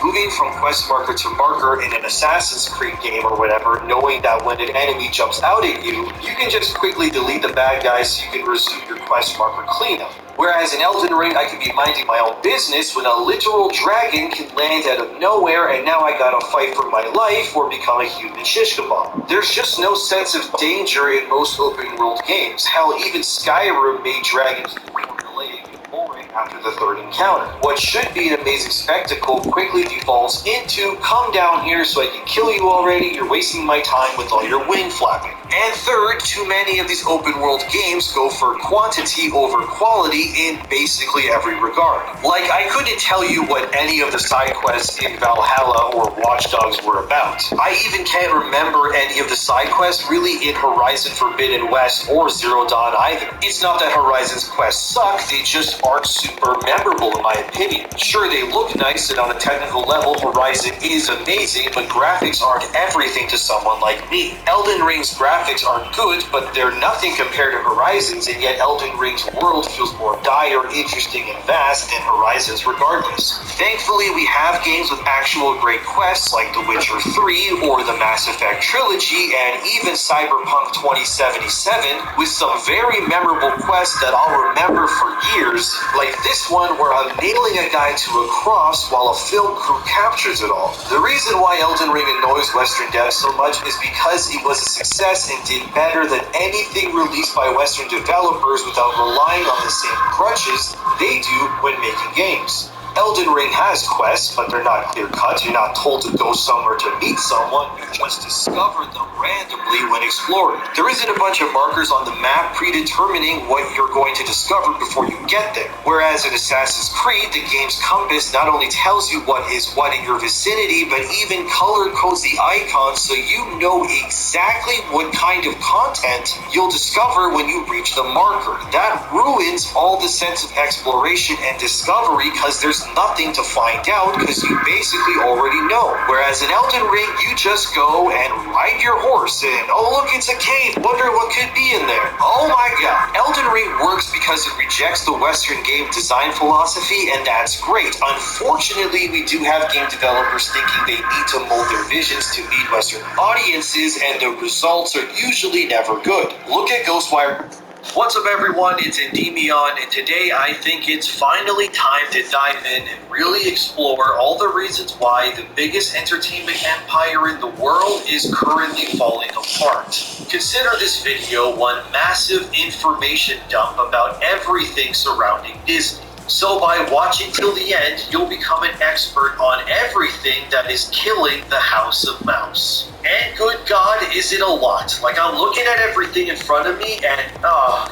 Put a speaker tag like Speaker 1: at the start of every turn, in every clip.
Speaker 1: Moving from quest marker to marker in an Assassin's Creed game or whatever, knowing that when an enemy jumps out at you, you can just quickly delete the bad guys so you can resume your quest marker cleanup. Whereas in Elden Ring, I can be minding my own business when a literal dragon can land out of nowhere and now I gotta fight for my life or become a human shish kebab. There's just no sense of danger in most open world games. Hell, even Skyrim made dragons formulaic and boring after the third encounter. What should be an amazing spectacle quickly defaults into, come down here so I can kill you already, you're wasting my time with all your wing flapping. And third, too many of these open world games go for quantity over quality in basically every regard. Like, I couldn't tell you what any of the side quests in Valhalla or Watch Dogs were about. I even can't remember any of the side quests really in Horizon Forbidden West or Zero Dawn either. It's not that Horizon's quests suck, they just aren't super memorable in my opinion. Sure, they look nice and on a technical level, Horizon is amazing, but graphics aren't everything to someone like me. Elden Ring's graphics are good, but they're nothing compared to Horizon's, and yet Elden Ring's world feels more dire, interesting, and vast than Horizon's regardless. Thankfully, we have games with actual great quests like The Witcher 3 or the Mass Effect trilogy, and even Cyberpunk 2077 with some very memorable quests that I'll remember for years, like this one where I'm nailing a guy to a cross while a film crew captures it all. The reason why Elden Ring annoys Western devs so much is because it was a success and did better than anything released by Western developers without relying on the same crutches they do when making games. Elden Ring has quests, but they're not clear-cut. You're not told to go somewhere to meet someone. You just discover them randomly when exploring. There isn't a bunch of markers on the map predetermining what you're going to discover before you get there. Whereas in Assassin's Creed, the game's compass not only tells you what is what in your vicinity, but even color codes the icons so you know exactly what kind of content you'll discover when you reach the marker. That ruins all the sense of exploration and discovery because there's nothing to find out because you basically already know. Whereas in Elden Ring, you just go and ride your horse and, oh look, it's a cave, wonder what could be in there. Oh my god. Elden Ring works because it rejects the Western game design philosophy, and that's great. Unfortunately, we do have game developers thinking they need to mold their visions to meet Western audiences, and the results are usually never good. Look at Ghostwire. What's up everyone, it's Endymion, and today I think it's finally time to dive in and really explore all the reasons why the biggest entertainment empire in the world is currently falling apart. Consider this video one massive information dump about everything surrounding Disney. So by watching till the end, you'll become an expert on everything that is killing the House of Mouse. And good God, is it a lot. Like, I'm looking at everything in front of me and,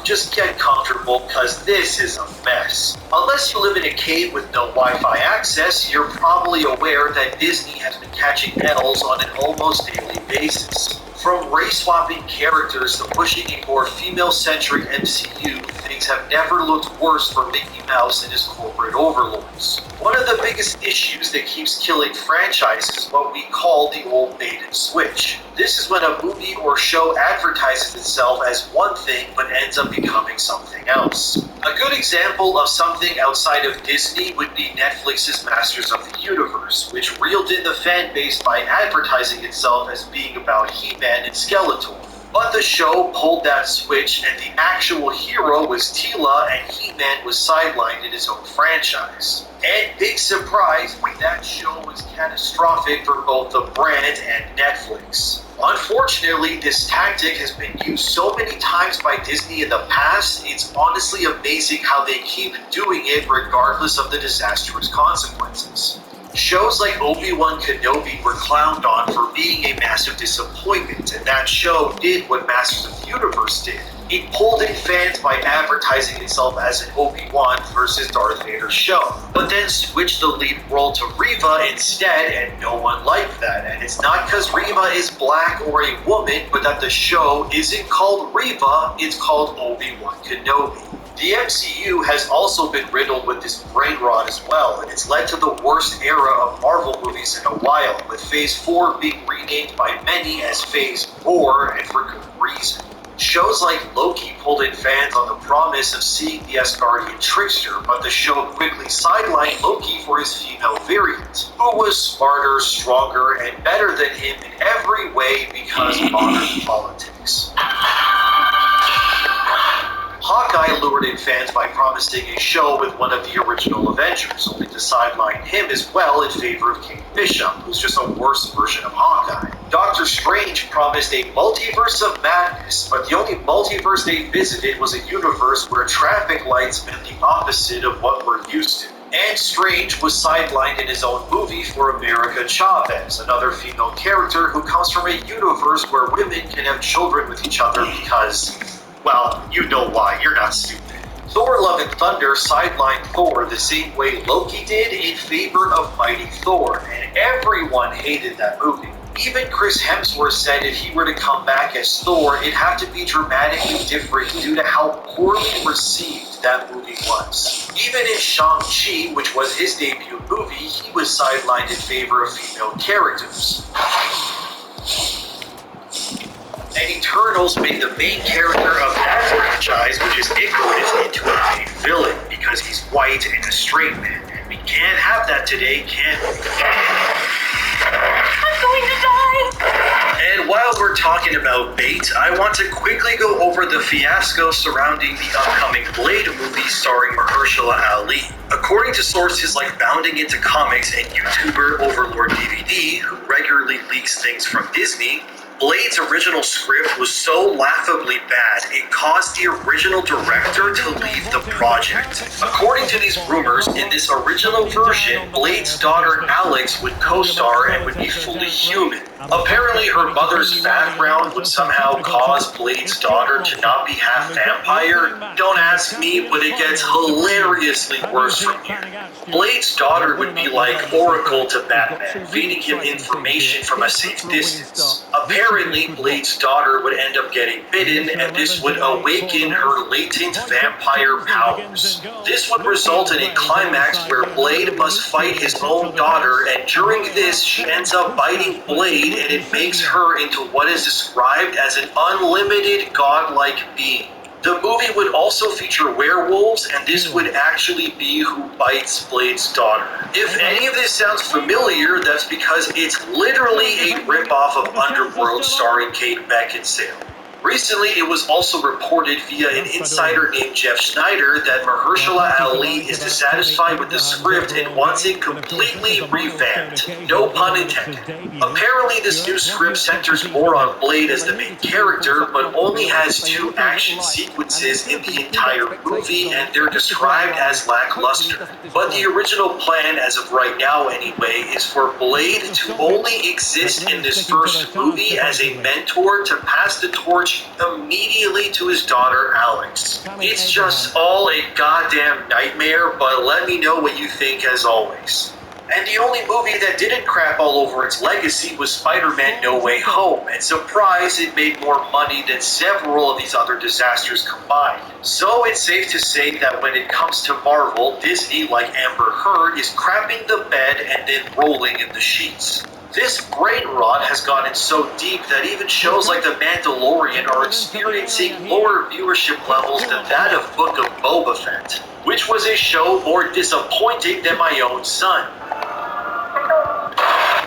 Speaker 1: just get comfortable because this is a mess. Unless you live in a cave with no Wi-Fi access, you're probably aware that Disney has been catching L's on an almost daily basis. From race-swapping characters to pushing a more female-centric MCU, things have never looked worse for Mickey Mouse and his corporate overlords. One of the biggest issues that keeps killing franchises is what we call the old bait and switch. This is when a movie or show advertises itself as one thing but ends up becoming something else. A good example of something outside of Disney would be Netflix's Masters of the Universe, which reeled in the fan base by advertising itself as being about He-Man and Skeletor. But the show pulled that switch and the actual hero was Teela and He-Man was sidelined in his own franchise. And big surprise, that show was catastrophic for both the brand and Netflix. Unfortunately, this tactic has been used so many times by Disney in the past, it's honestly amazing how they keep doing it regardless of the disastrous consequences. Shows like Obi-Wan Kenobi were clowned on for being a massive disappointment, and that show did what Masters of the Universe did. It pulled in fans by advertising itself as an Obi-Wan versus Darth Vader show, but then switched the lead role to Reva instead, and no one liked that. And it's not because Reva is black or a woman, but that the show isn't called Reva, it's called Obi-Wan Kenobi. The MCU has also been riddled with this brain rot as well, and it's led to the worst era of Marvel movies in a while, with Phase 4 being renamed by many as Phase 4, and for good reason. shows like Loki pulled in fans on the promise of seeing the Asgardian trickster, but the show quickly sidelined Loki for his female variant, who was smarter, stronger, and better than him in every way because of modern politics. Hawkeye lured in fans by promising a show with one of the original Avengers, only to sideline him as well in favor of Kate Bishop, who's just a worse version of Hawkeye. Doctor Strange promised a multiverse of madness, but the only multiverse they visited was a universe where traffic lights meant the opposite of what we're used to. And Strange was sidelined in his own movie for America Chavez, another female character who comes from a universe where women can have children with each other because, well, you know why, you're not stupid. Thor Love and Thunder sidelined Thor the same way Loki did in favor of Mighty Thor, and everyone hated that movie. Even Chris Hemsworth said if he were to come back as Thor, it'd have to be dramatically different due to how poorly received that movie was. Even in Shang-Chi, which was his debut movie, he was sidelined in favor of female characters. And Eternals made the main character of that franchise, which is Icarus, into a main villain because he's white and a straight man. And we can't have that today, can we?
Speaker 2: I'm going to die!
Speaker 1: And while we're talking about bait, I want to quickly go over the fiasco surrounding the upcoming Blade movie starring Mahershala Ali. According to sources like Bounding Into Comics and YouTuber Overlord DVD, who regularly leaks things from Disney, Blade's original script was so laughably bad, it caused the original director to leave the project. According to these rumors, in this original version, Blade's daughter Alex would co-star and would be fully human. Apparently, her mother's background would somehow cause Blade's daughter to not be half vampire. Don't ask me, but it gets hilariously worse from here. Blade's daughter would be like Oracle to Batman, feeding him information from a safe distance. Apparently, Blade's daughter would end up getting bitten, and this would awaken her latent vampire powers. This would result in a climax where Blade must fight his own daughter, and during this, she ends up biting Blade, and it makes her into what is described as an unlimited godlike being. The movie would also feature werewolves, and this would actually be who bites Blade's daughter. If any of this sounds familiar, that's because it's literally a ripoff of Underworld starring Kate Beckinsale. Recently, it was also reported via an insider named Jeff Schneider that Mahershala Ali is dissatisfied with the script and wants it completely revamped. No pun intended. Apparently, this new script centers more on Blade as the main character, but only has 2 action sequences in the entire movie, and they're described as lackluster. But the original plan, as of right now anyway, is for Blade to only exist in this first movie as a mentor to pass the torch immediately to his daughter Alex. It's just all a goddamn nightmare, but let me know what you think as always. And the only movie that didn't crap all over its legacy was Spider-Man No Way Home, and surprise, it made more money than several of these other disasters combined. So it's safe to say that when it comes to Marvel, Disney, like Amber Heard, is crapping the bed and then rolling in the sheets. This brain rot has gotten so deep that even shows like The Mandalorian are experiencing lower viewership levels than that of Book of Boba Fett, which was a show more disappointing than my own son.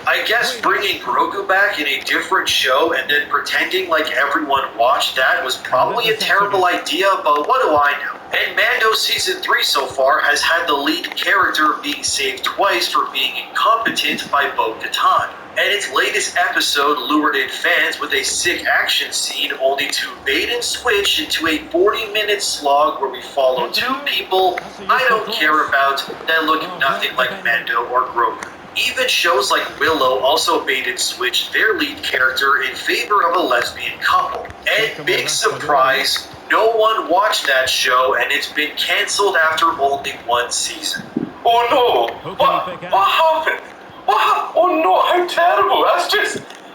Speaker 1: I guess bringing Grogu back in a different show and then pretending like everyone watched that was probably a terrible idea, but what do I know? And Mando Season 3 so far has had the lead character being saved twice for being incompetent by Bo-Katan. And its latest episode lured in fans with a sick action scene only to bait and switch into a 40-minute slog where we follow 2 people I don't care about that look nothing like Mando or Grogu. Even shows like Willow also bait and switched their lead character in favor of a lesbian couple. And big surprise, no one watched that show and it's been cancelled after only 1 season.
Speaker 3: Oh no! What happened? Oh no, how terrible!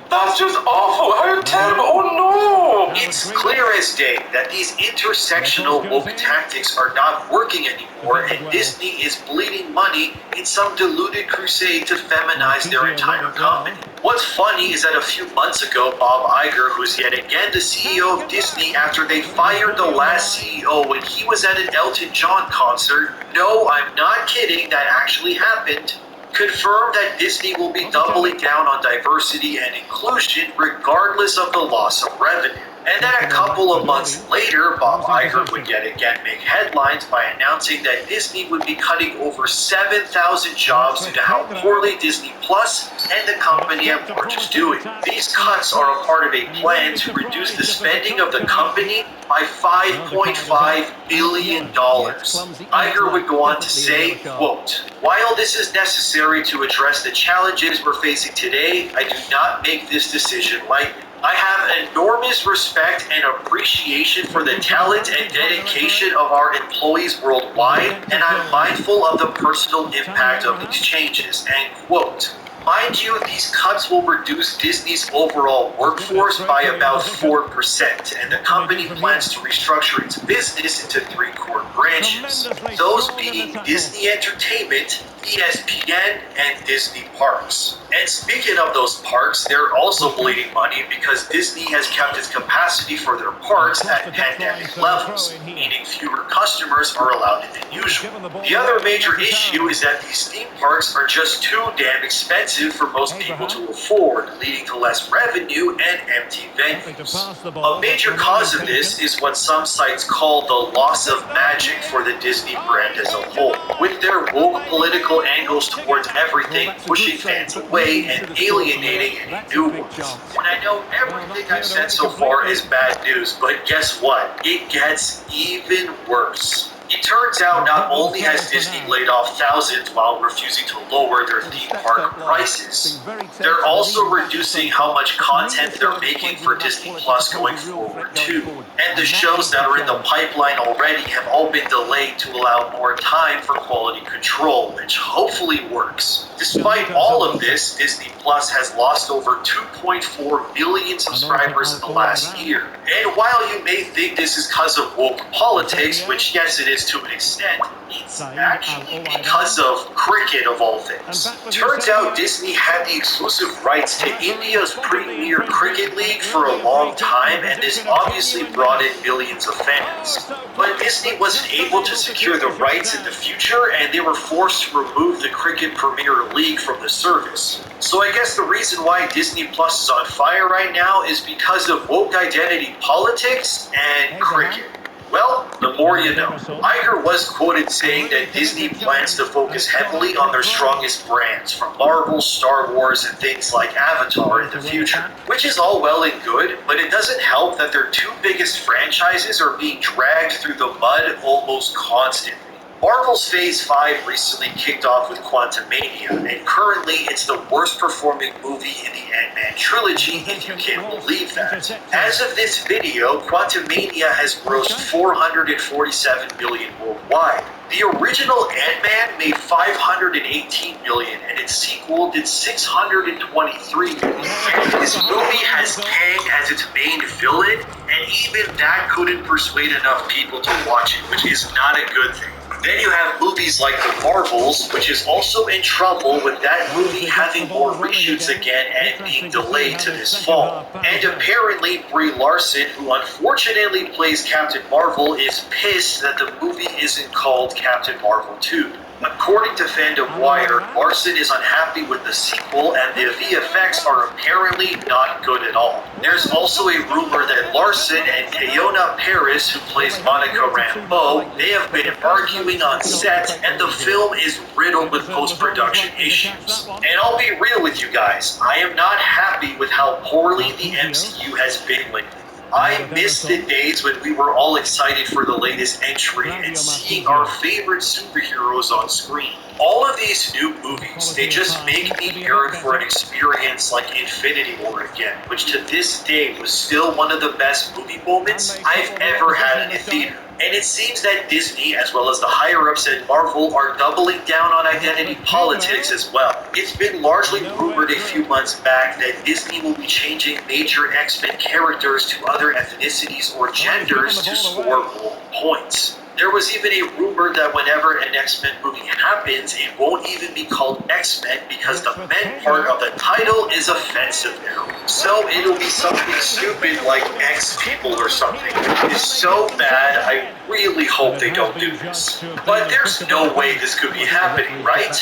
Speaker 3: That's
Speaker 2: That's just awful. How terrible. Oh no.
Speaker 1: It's clear as day that these intersectional woke tactics are not working anymore, and Disney is bleeding money in some deluded crusade to feminize their entire company. What's funny is that a few months ago, Bob Iger, who's yet again the CEO of Disney after they fired the last CEO when he was at an Elton John concert, no, I'm not kidding, that actually happened, confirmed that Disney will be doubling down on diversity and inclusion regardless of the loss of revenue. And then a couple of months later, Bob Iger would yet again make headlines by announcing that Disney would be cutting over 7,000 jobs due to how poorly Disney Plus and the company at large is doing. These cuts are a part of a plan to reduce the spending of the company by $5.5 billion. Iger would go on to say, quote, "While this is necessary to address the challenges we're facing today, I do not make this decision lightly. I have enormous respect and appreciation for the talent and dedication of our employees worldwide, and I'm mindful of the personal impact of these changes," end quote. Mind you, these cuts will reduce Disney's overall workforce by about 4%, and the company plans to restructure its business into 3 core branches, those being Disney Entertainment, ESPN, and Disney Parks. And speaking of those parks, they're also bleeding money because Disney has kept its capacity for their parks at pandemic levels, meaning fewer customers are allowed in than usual. The other major issue is that these theme parks are just too damn expensive for most people to afford, leading to less revenue and empty venues. A major cause of this is what some sites call the loss of magic for the Disney brand as a whole, with their woke political angles towards everything, pushing fans away and alienating any new ones. And I know everything I've said so far is bad news, but guess what? It gets even worse. It turns out not only has Disney laid off thousands while refusing to lower their theme park prices, they're also reducing how much content they're making for Disney Plus going forward too. And the shows that are in the pipeline already have all been delayed to allow more time for quality control, which hopefully works. Despite all of this, Disney Plus has lost over 2.4 million subscribers in the last year. And while you may think this is because of woke politics, which yes it is to an extent, it's actually because of cricket of all things. Turns out Disney had the exclusive rights to India's premier cricket league for a long time, and this obviously brought in millions of fans. But Disney wasn't able to secure the rights in the future, and they were forced to remove the Cricket Premier League from the service. So I guess the reason why Disney Plus is on fire right now is because of woke identity politics and cricket. Well, the more you know. Iger was quoted saying that Disney plans to focus heavily on their strongest brands, from Marvel, Star Wars, and things like Avatar in the future. Which is all well and good, but it doesn't help that their 2 biggest franchises are being dragged through the mud almost constantly. Marvel's Phase 5 recently kicked off with Quantumania, and currently it's the worst performing movie in the Ant-Man trilogy, if you can believe that. As of this video, Quantumania has grossed $447 million worldwide. The original Ant-Man made $518 million, and its sequel did $623 million. This movie has Kang as its main villain, and even that couldn't persuade enough people to watch it, which is not a good thing. Then you have movies like The Marvels, which is also in trouble with that movie having more reshoots again and being delayed to this fall. And apparently Brie Larson, who unfortunately plays Captain Marvel, is pissed that the movie isn't called Captain Marvel 2. According to Fandom Wire, Larson is unhappy with the sequel and the VFX are apparently not good at all. There's also a rumor that Larson and Teyona Paris, who plays Monica Rambeau, they have been arguing on set and the film is riddled with post-production issues. And I'll be real with you guys, I am not happy with how poorly the MCU has been lately. I miss the days when we were all excited for the latest entry and seeing our favorite superheroes on screen. All of these new movies, they just make me yearn for an experience like Infinity War again, which to this day was still one of the best movie moments I've ever had in a theater. And it seems that Disney, as well as the higher-ups at Marvel, are doubling down on identity politics as well. It's been largely rumored a few months back that Disney will be changing major X-Men characters to other ethnicities or genders to score more points. There was even a rumor that whenever an X-Men movie happens, it won't even be called X-Men because the men part of the title is offensive now. So it'll be something stupid like X-People or something. It's so bad, I really hope they don't do this. But there's no way this could be happening, right?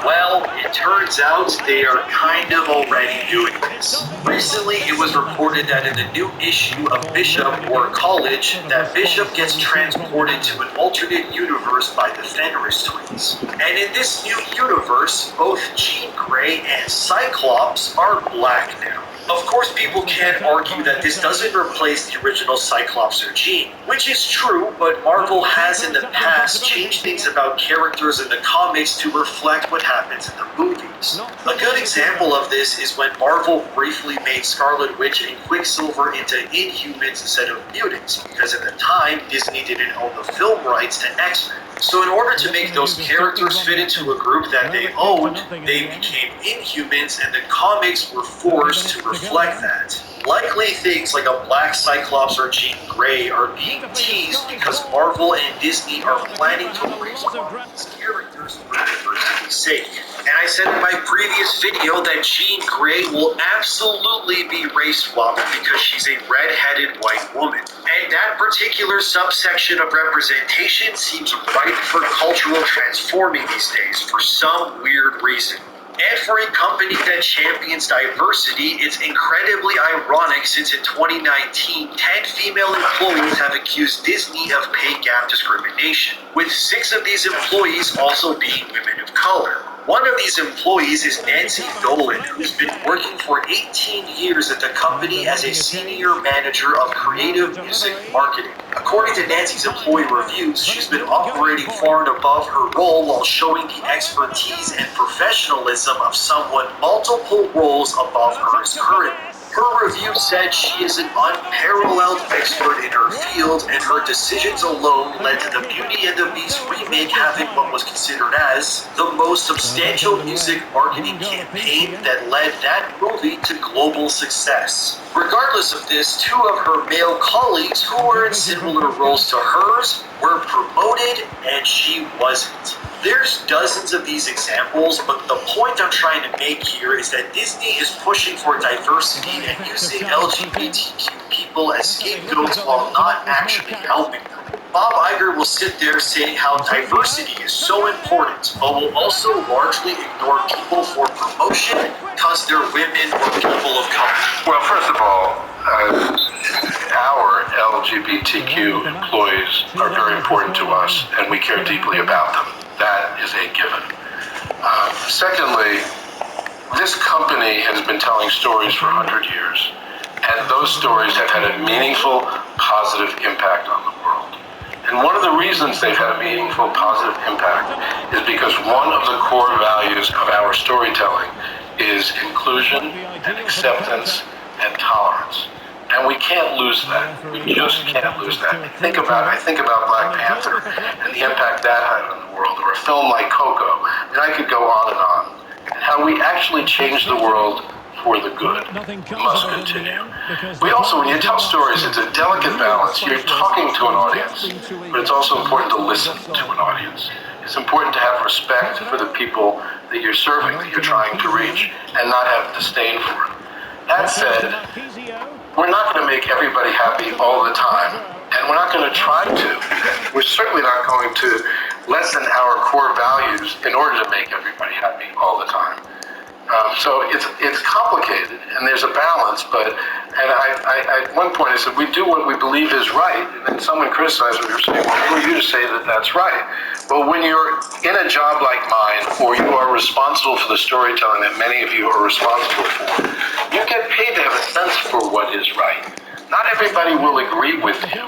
Speaker 1: Well, it turns out they are kind of already doing this. Recently, it was reported that in the new issue of Bishop or College, that Bishop gets transported to an alternate universe by the Fenris twins. And in this new universe, both Jean Grey and Cyclops are black now. Of course, people can argue that this doesn't replace the original Cyclops or Jean, which is true, but Marvel has in the past changed things about characters in the comics to reflect what happens in the movies. A good example of this is when Marvel briefly made Scarlet Witch and Quicksilver into Inhumans instead of mutants, because at the time, Disney didn't own the film rights to X-Men. So in order to make those characters fit into a group that they owned, they became Inhumans, and the comics were forced to reflect that. Likely things like a black Cyclops or Jean Grey are being teased because Marvel and Disney are planning to raise these characters for diversity's sake. And I said in my previous video that Jean Grey will absolutely be race swapped because she's a red-headed white woman. And that particular subsection of representation seems ripe for cultural transforming these days for some weird reason. And for a company that champions diversity, it's incredibly ironic since in 2019, 10 female employees have accused Disney of pay gap discrimination, with 6 of these employees also being women of color. One of these employees is Nancy Dolan, who's been working for 18 years at the company as a senior manager of creative music marketing. According to Nancy's employee reviews, she's been operating far and above her role while showing the expertise and professionalism of someone multiple roles above her is currently. Her review said she is an unparalleled expert in her field, and her decisions alone led to the Beauty and the Beast remake having what was considered as the most substantial music marketing campaign that led that movie to global success. Regardless of this, 2 of her male colleagues who were in similar roles to hers were promoted, and she wasn't. There's dozens of these examples, but the point I'm trying to make here is that Disney is pushing for diversity and using LGBTQ people as scapegoats while not actually helping them. Bob Iger will sit there saying how diversity is so important, but will also largely ignore people for promotion because they're women or people of color.
Speaker 3: Well, first of all, our LGBTQ employees are very important to us, and we care deeply about them. That is a given. Secondly, this company has been telling stories for 100 years, and those stories have had a meaningful, positive impact on the world. And one of the reasons they've had a meaningful, positive impact is because one of the core values of our storytelling is inclusion and acceptance and tolerance. And we can't lose that. We just can't lose that. I think about Black Panther and the impact that had on the world, or a film like Coco, and I could go on and on. And how we actually change the world for the good. We must continue. We also, when you tell stories, it's a delicate balance. You're talking to an audience, but it's also important to listen to an audience. It's important to have respect for the people that you're serving, that you're trying to reach, and not have disdain for them. That said, we're not going to make everybody happy all the time, and we're not going to try to. We're certainly not going to lessen our core values in order to make everybody happy all the time. So it's complicated, and there's a balance, but at one point I said, we do what we believe is right, and then someone criticized me for saying, well, who are you to say that that's right? Well, when you're in a job like mine, or you are responsible for the storytelling that many of you are responsible for, you get paid to have a sense for what is right. Not everybody will agree with you.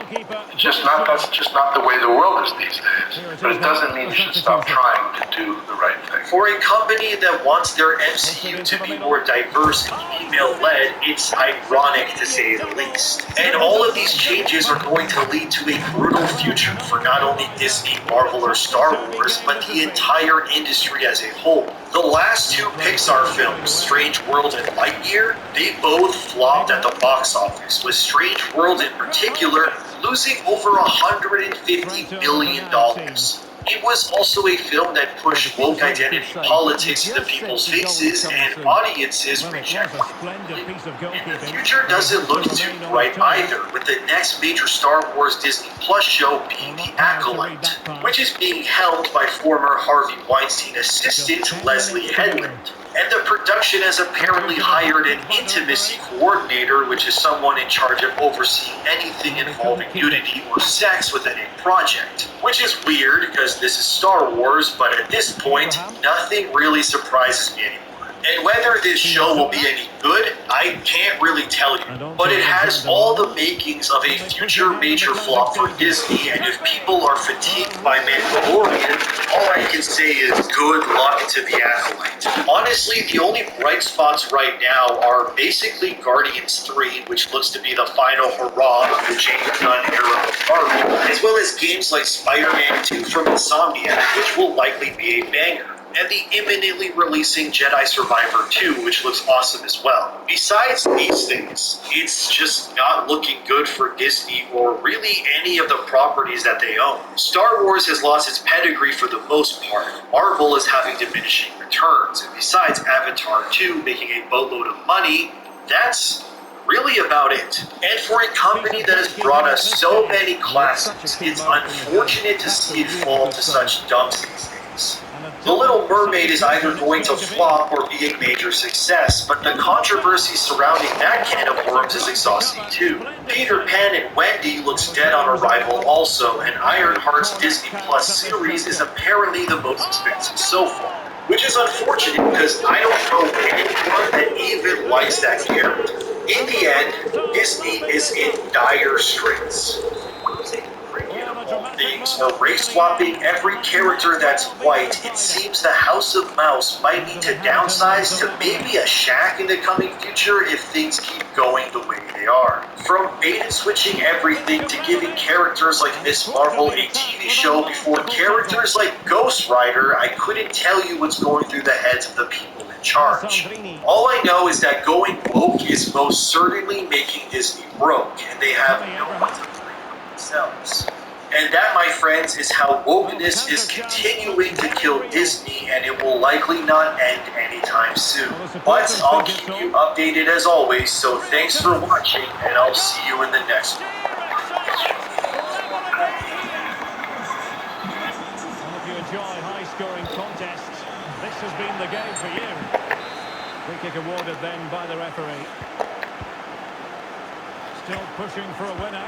Speaker 3: That's just not the way the world is these days. But it doesn't mean you should stop trying to do the right thing.
Speaker 1: For a company that wants their MCU to be more diverse and female-led, it's ironic to say the least. And all of these changes are going to lead to a brutal future for not only Disney, Marvel, or Star Wars, but the entire industry as a whole. The last two Pixar films, Strange World and Lightyear, they both flopped at the box office, with Strange World in particular losing over $150 billion. It was also a film that pushed woke identity politics into people's faces, and audiences rejected it. And the future doesn't look too bright either, with the next major Star Wars Disney Plus show being The Acolyte, which is being helmed by former Harvey Weinstein assistant Leslie Headland. And the production has apparently hired an intimacy coordinator, which is someone in charge of overseeing anything involving nudity or sex within a project. Which is weird, because this is Star Wars, but at this point, nothing really surprises me anymore. And whether this show will be any good, I can't really tell you. But it has all the makings of a future major flop for Disney, and if people are fatigued by Mandalorian, all I can say is good luck to The Acolyte. Honestly, the only bright spots right now are basically Guardians 3, which looks to be the final hurrah of the James Gunn era of Marvel, as well as games like Spider-Man 2 from Insomniac, which will likely be a banger, and the imminently releasing Jedi Survivor 2, which looks awesome as well. Besides these things, it's just not looking good for Disney or really any of the properties that they own. Star Wars has lost its pedigree for the most part. Marvel is having diminishing returns, and besides Avatar 2 making a boatload of money, that's really about it. And for a company that has brought us so many classics, it's unfortunate to see it fall to such dumps these days. The Little Mermaid is either going to flop or be a major success, but the controversy surrounding that can of worms is exhausting too. Peter Pan and Wendy looks dead on arrival also, and Ironheart's Disney Plus series is apparently the most expensive so far. Which is unfortunate because I don't know anyone that even likes that character. In the end, Disney is in dire straits. Things are race-swapping every character that's white. It seems the House of Mouse might need to downsize to maybe a Shaq in the coming future if things keep going the way they are. From bait-and-switching everything to giving characters like Miss Marvel a TV show before characters like Ghost Rider, I couldn't tell you what's going through the heads of the people in charge. All I know is that going woke is most certainly making Disney broke, and they have no one to blame but themselves. And that, my friends, is how wokeness is continuing to kill Disney, and it will likely not end anytime soon. But I'll keep you updated as always, so thanks for watching, and I'll see you in the next one.
Speaker 4: Well, if you enjoy high-scoring contests, this has been the game for you. Free kick awarded then by the referee. Still pushing for a winner.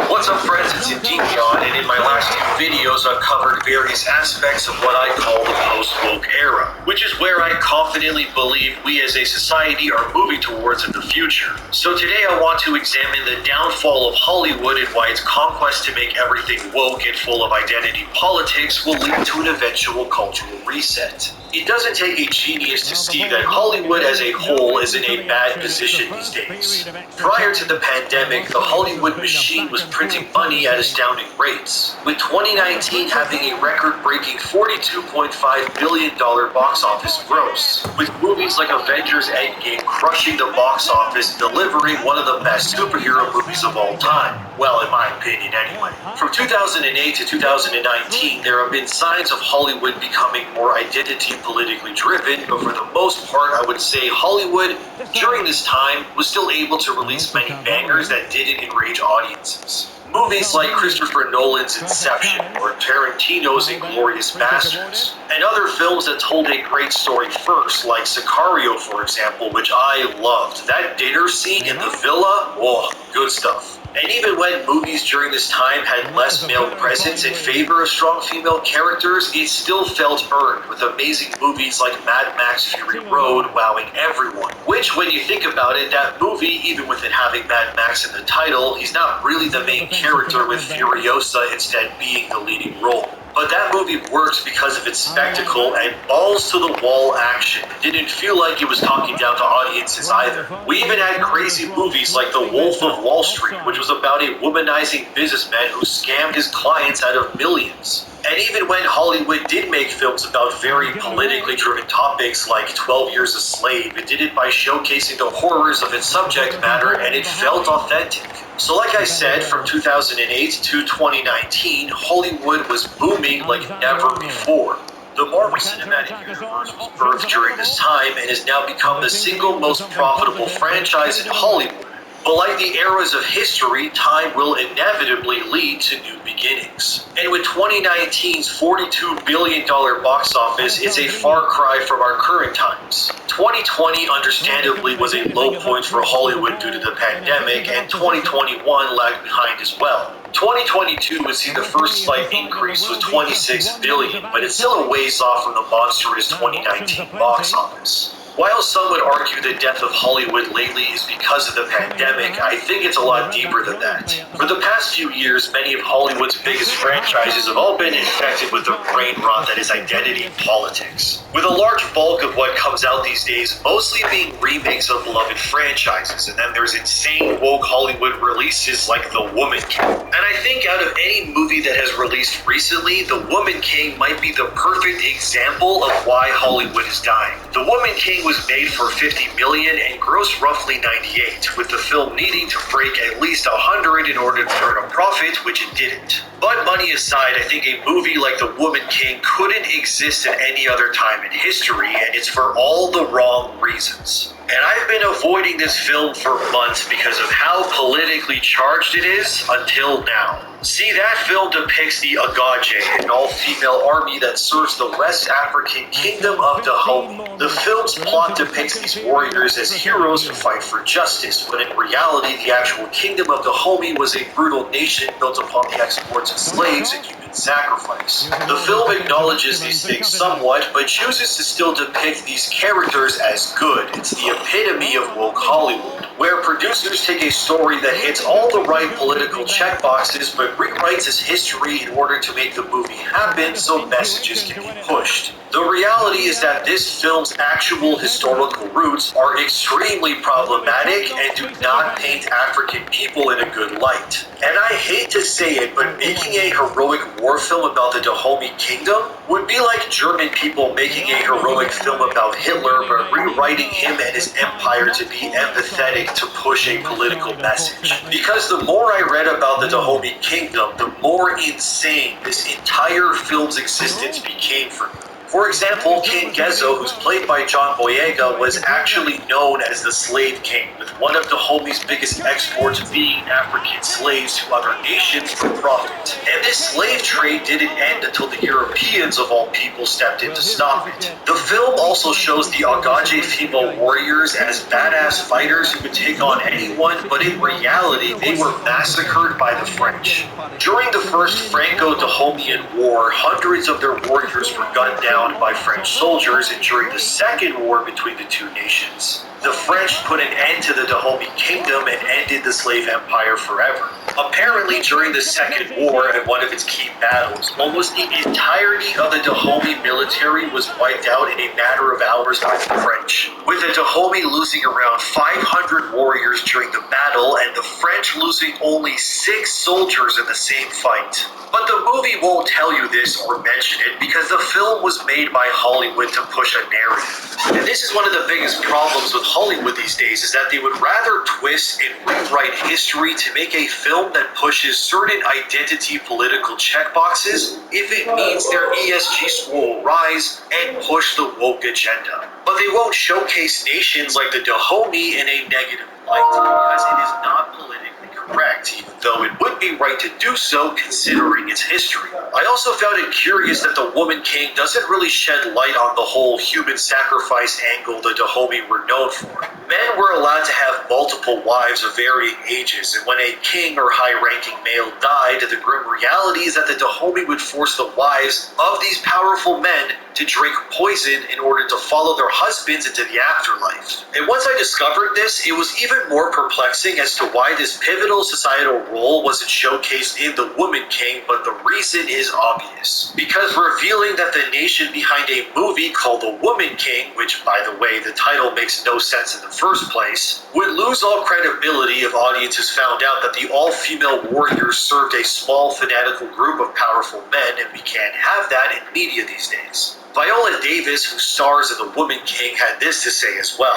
Speaker 1: What's up, friends? It's Indeon, and in my last two videos I've covered various aspects of what I call the post-woke era, which is where I confidently believe we as a society are moving towards in the future. So today I want to examine the downfall of Hollywood and why its conquest to make everything woke and full of identity politics will lead to an eventual cultural reset. It doesn't take a genius to see that Hollywood as a whole is in a bad position these days. Prior to the pandemic, the Hollywood machine was printing money at astounding rates, with 2019 having a record-breaking $42.5 billion box office gross, with movies like Avengers Endgame crushing the box office, delivering one of the best superhero movies of all time. Well, in my opinion anyway. From 2008 to 2019, there have been signs of Hollywood becoming more identity politically driven, but for the most part, I would say Hollywood, during this time, was still able to release many bangers that didn't enrage audiences. Movies like Christopher Nolan's Inception or Tarantino's Inglourious Basterds, and other films that told a great story first, like Sicario, for example, which I loved. That dinner scene in the villa, whoa, good stuff. And even when movies during this time had less male presence in favor of strong female characters, it still felt earned, with amazing movies like Mad Max Fury Road wowing everyone. Which, when you think about it, that movie, even with it having Mad Max in the title, he's not really the main character, with Furiosa instead being the leading role. But that movie works because of its spectacle and balls-to-the-wall action. It didn't feel like it was talking down to audiences either. We even had crazy movies like The Wolf of Wall Street, which was about a womanizing businessman who scammed his clients out of millions. And even when Hollywood did make films about very politically driven topics like 12 Years a Slave, it did it by showcasing the horrors of its subject matter, and it felt authentic. So like I said, from 2008 to 2019, Hollywood was booming like never before. The Marvel Cinematic Universe was birthed during this time and has now become the single most profitable franchise in Hollywood. But like the eras of history, time will inevitably lead to new beginnings. And with 2019's $42 billion box office, it's a far cry from our current times. 2020 understandably was a low point for Hollywood due to the pandemic, and 2021 lagged behind as well. 2022 would see the first slight increase with $26 billion, but it's still a ways off from the monstrous 2019 box office. While some would argue the death of Hollywood lately is because of the pandemic, I think it's a lot deeper than that. For the past few years, many of Hollywood's biggest franchises have all been infected with the brain rot that is identity politics. With a large bulk of what comes out these days mostly being remakes of beloved franchises, and then there's insane woke Hollywood releases like The Woman King. And I think out of any movie that has released recently, The Woman King might be the perfect example of why Hollywood is dying. The Woman King was made for $50 million and grossed roughly $98, with the film needing to break at least $100 in order to turn a profit, which it didn't. But money aside, I think a movie like The Woman King couldn't exist at any other time in history, and it's for all the wrong reasons. And I've been avoiding this film for months because of how politically charged it is until now. See, that film depicts the Agaje, an all-female army that serves the West African kingdom of Dahomey. The film's plot depicts these warriors as heroes who fight for justice, when in reality the actual kingdom of Dahomey was a brutal nation built upon the exports of slaves and human sacrifice. The film acknowledges these things somewhat, but chooses to still depict these characters as good. It's the epitome of woke Hollywood, where producers take a story that hits all the right political checkboxes but rewrites its history in order to make the movie happen so messages can be pushed. The reality is that this film's actual historical roots are extremely problematic and do not paint African people in a good light. And I hate to say it, but making a heroic war film about the Dahomey Kingdom would be like German people making a heroic film about Hitler but rewriting him and his empire to be empathetic to push a political message. Because the more I read about the Dahomey Kingdom, the more insane this entire film's existence became for me. For example, King Gezo, who's played by John Boyega, was actually known as the Slave King, with one of Dahomey's biggest exports being African slaves to other nations for profit. And this slave trade didn't end until the Europeans, of all people, stepped in to stop it. The film also shows the Agaje female warriors as badass fighters who could take on anyone, but in reality, they were massacred by the French. During the first Franco-Dahomeyan War, hundreds of their warriors were gunned down by French soldiers, and during the second war between the two nations, the French put an end to the Dahomey Kingdom and ended the slave empire forever. Apparently, during the Second War, at one of its key battles, almost the entirety of the Dahomey military was wiped out in a matter of hours by the French, with the Dahomey losing around 500 warriors during the battle and the French losing only 6 soldiers in the same fight. But the movie won't tell you this or mention it because the film was made by Hollywood to push a narrative. And this is one of the biggest problems with Hollywood these days, is that they would rather twist and rewrite history to make a film that pushes certain identity political checkboxes if it means their ESG score will rise and push the woke agenda. But they won't showcase nations like the Dahomey in a negative light because it is not politically correct. correct, even though it would be right to do so considering its history. I also found it curious that the Woman King doesn't really shed light on the whole human sacrifice angle the Dahomey were known for. Men were allowed to have multiple wives of varying ages, and when a king or high-ranking male died, the grim reality is that the Dahomey would force the wives of these powerful men to drink poison in order to follow their husbands into the afterlife. And once I discovered this, it was even more perplexing as to why this pivotal societal role wasn't showcased in The Woman King, but the reason is obvious. Because revealing that the nation behind a movie called The Woman King, which by the way the title makes no sense in the first place, would lose all credibility if audiences found out that the all-female warriors served a small fanatical group of powerful men, and we can't have that in media these days. Viola Davis, who stars in The Woman King, had this to say as well.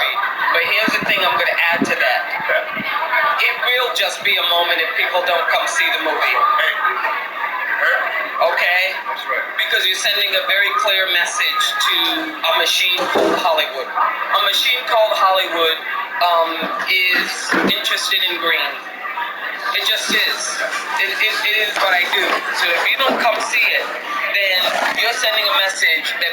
Speaker 2: But here's the thing I'm going to add to that. It will just be a moment if people don't come see the movie. Okay? Because you're sending a very clear message to a machine called Hollywood. A machine called Hollywood is interested in green. It just is. It is what I do. So if you don't come see it, then you're sending a message that